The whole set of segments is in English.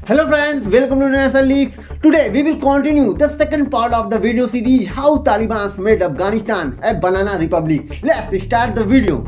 Hello friends, welcome to International Leaks. Today we will continue the second part of the video series how Taliban made Afghanistan a banana republic. Let's start the video.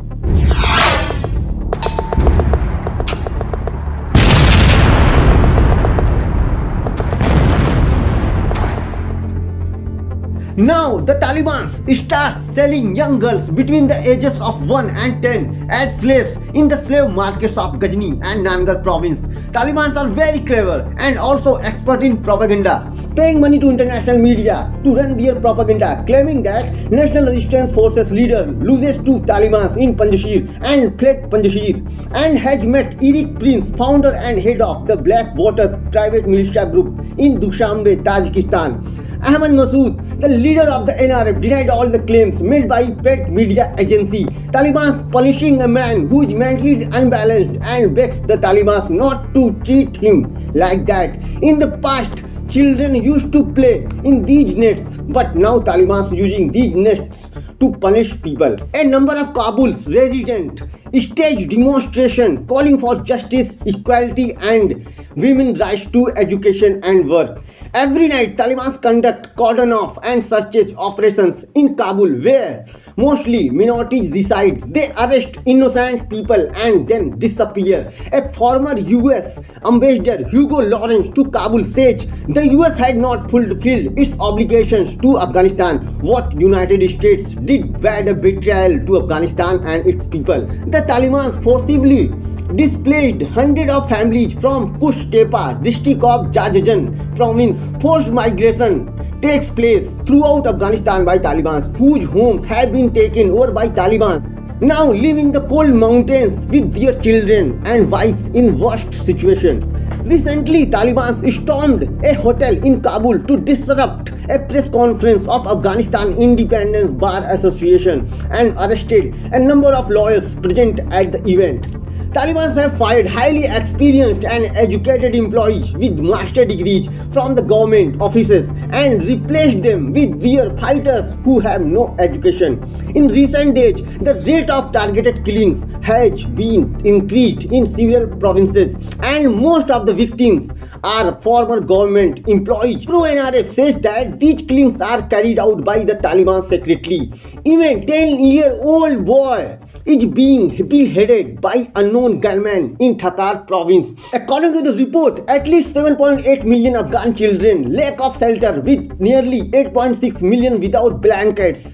Now the Taliban start selling young girls between the ages of 1 and 10 as slaves in the slave markets of Ghazni and Nangarhar province. Taliban are very clever and also expert in propaganda, paying money to international media to run their propaganda, claiming that National Resistance Forces leader loses to Taliban in Panjshir and fled Panjshir and has met Eric Prince, founder and head of the Blackwater private militia group in Dushanbe, Tajikistan. Ahmad Massoud, the leader of the NRF, denied all the claims made by Pet Media Agency. Taliban punishing a man who is mentally unbalanced and begs the Taliban not to treat him like that. In the past, children used to play in these nets, but now Taliban using these nets to punish people. A number of Kabul's residents staged demonstration calling for justice, equality and women's rights to education and work. Every night, Taliban conduct cordon off and searches operations in Kabul where mostly minorities reside. They arrest innocent people and then disappear. A former US ambassador Hugo Lawrence to Kabul says the US had not fulfilled its obligations to Afghanistan. What United States did bad a betrayal to Afghanistan and its people. The Taliban forcibly displaced hundreds of families from Kush Tepa district of Jajjan province. Forced migration takes place throughout Afghanistan by Taliban, whose homes have been taken over by Taliban, now living the cold mountains with their children and wives in worst situation. Recently, Taliban stormed a hotel in Kabul to disrupt a press conference of Afghanistan Independence Bar Association and arrested a number of lawyers present at the event. Taliban have fired highly experienced and educated employees with master degrees from the government offices and replaced them with their fighters who have no education. In recent days, the rate of targeted killings has been increased in several provinces and most of the victims are former government employees. Pro-NRF says that these killings are carried out by the Taliban secretly. Even 10-year-old boy is being beheaded by unknown gunmen in Thakar province. According to the report, at least 7.8 million Afghan children lack of shelter with nearly 8.6 million without blankets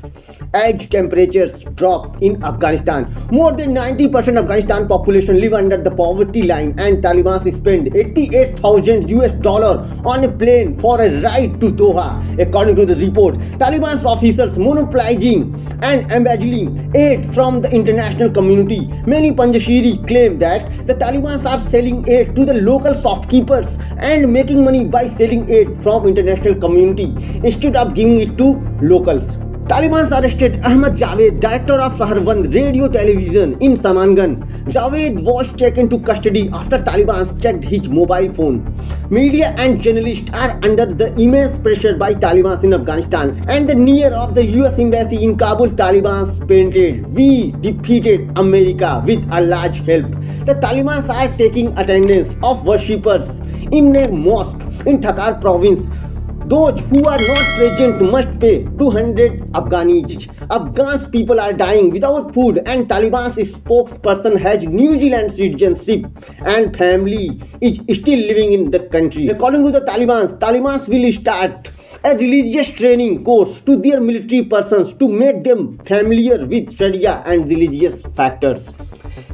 as temperatures drop in Afghanistan. More than 90% Afghanistan population live under the poverty line and Taliban spend $88,000 on a plane for a ride to Doha. According to the report, Taliban's officers monopolizing and embezzling aid from the international community. Many Panjshiri claim that the Taliban are selling aid to the local shopkeepers and making money by selling aid from international community instead of giving it to locals. Taliban arrested Ahmad Javed, director of Saharband Radio Television in Samangan. Javed was taken to custody after Taliban checked his mobile phone. Media and journalists are under the immense pressure by Taliban in Afghanistan and the near of the US embassy in Kabul. Taliban painted, "We defeated America with a large help." The Taliban are taking attendance of worshippers in a mosque in Thakar province. Those who are not present must pay 200 Afghanis. Afghan people are dying without food and Taliban's spokesperson has New Zealand citizenship and family is still living in the country. According to the Taliban will start a religious training course to their military persons to make them familiar with Sharia and religious factors.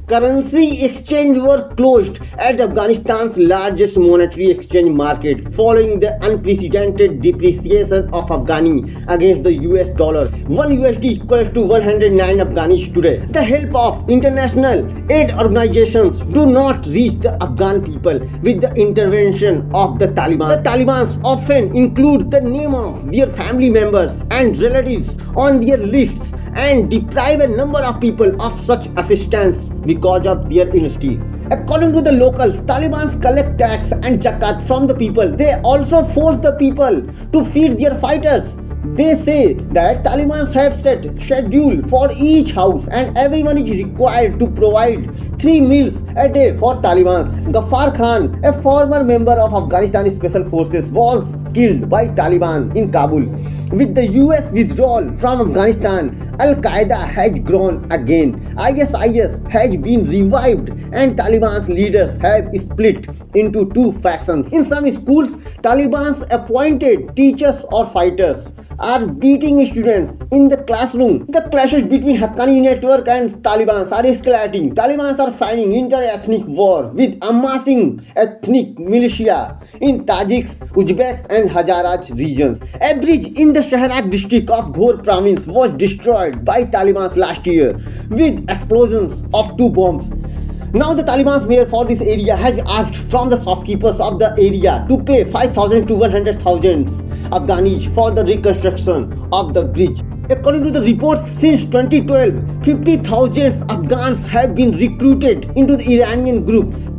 Currency exchange were closed at Afghanistan's largest monetary exchange market following the unprecedented depreciation of Afghani against the US dollar. 1 USD equals to 109 Afghanis today. The help of international aid organizations do not reach the Afghan people with the intervention of the Taliban. The Taliban often include the name of their family members and relatives on their lists and deprive a number of people of such assistance because of their honesty. According to the locals, Taliban collect tax and zakat from the people. They also force the people to feed their fighters. They say that Taliban have set schedule for each house and everyone is required to provide 3 meals a day for Taliban. Ghaffar Khan, a former member of Afghanistani Special Forces, was killed by Taliban in Kabul. With the US withdrawal from Afghanistan, Al-Qaeda has grown again. ISIS has been revived and Taliban's leaders have split into 2 factions. In some schools, Taliban's appointed teachers or fighters are beating students in the classroom. The clashes between Haqqani network and Taliban are escalating. Taliban are fighting inter-ethnic war with amassing ethnic militia in Tajiks, Uzbeks and Hazaras regions. A bridge in the Shahrak district of Ghor province was destroyed by Taliban last year with explosions of 2 bombs. Now the Taliban's mayor for this area has asked from the shopkeepers of the area to pay 5,000 to 100,000 Afghanis for the reconstruction of the bridge. According to the reports, since 2012, 50,000 Afghans have been recruited into the Iranian groups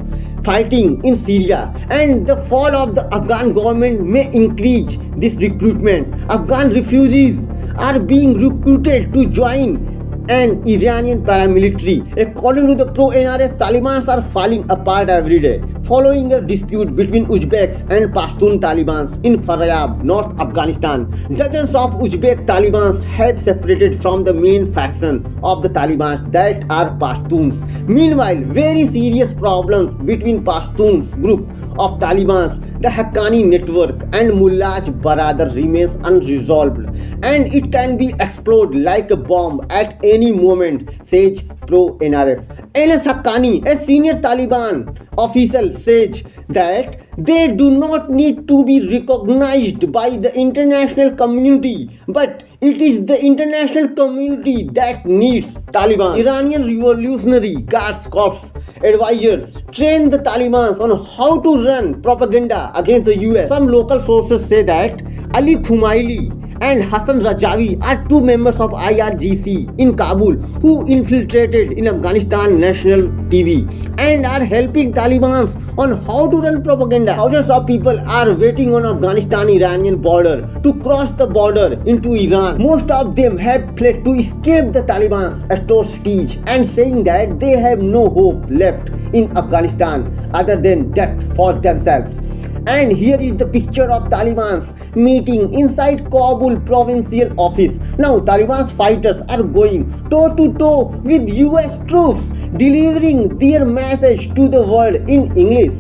fighting in Syria, and the fall of the Afghan government may increase this recruitment. Afghan refugees are being recruited to join an Iranian paramilitary. According to the pro-NRF, Taliban are falling apart every day following a dispute between Uzbeks and Pashtun Taliban in Faryab, North Afghanistan. Dozens of Uzbek Taliban have separated from the main faction of the Taliban, that are Pashtuns. Meanwhile, very serious problems between Pashtuns group of Taliban, the Haqqani network and Mullahs Baradar remains unresolved, and it can be explode like a bomb at any moment, says pro-NRF. Anas Haqqani, a senior Taliban official, says that they do not need to be recognized by the international community, but it is the international community that needs Taliban. Iranian Revolutionary Guards Corps advisors train the Taliban on how to run propaganda against the US. Some local sources say that Ali Khumaili and Hassan Rajavi are 2 members of IRGC in Kabul who infiltrated in Afghanistan national TV and are helping Taliban on how to run propaganda. Thousands of people are waiting on Afghanistan-Iranian border to cross the border into Iran. Most of them have fled to escape the Taliban's atrocities and saying that they have no hope left in Afghanistan other than death for themselves. And here is the picture of Taliban's meeting inside Kabul provincial office. Now Taliban's fighters are going toe to toe with US troops, delivering their message to the world in English.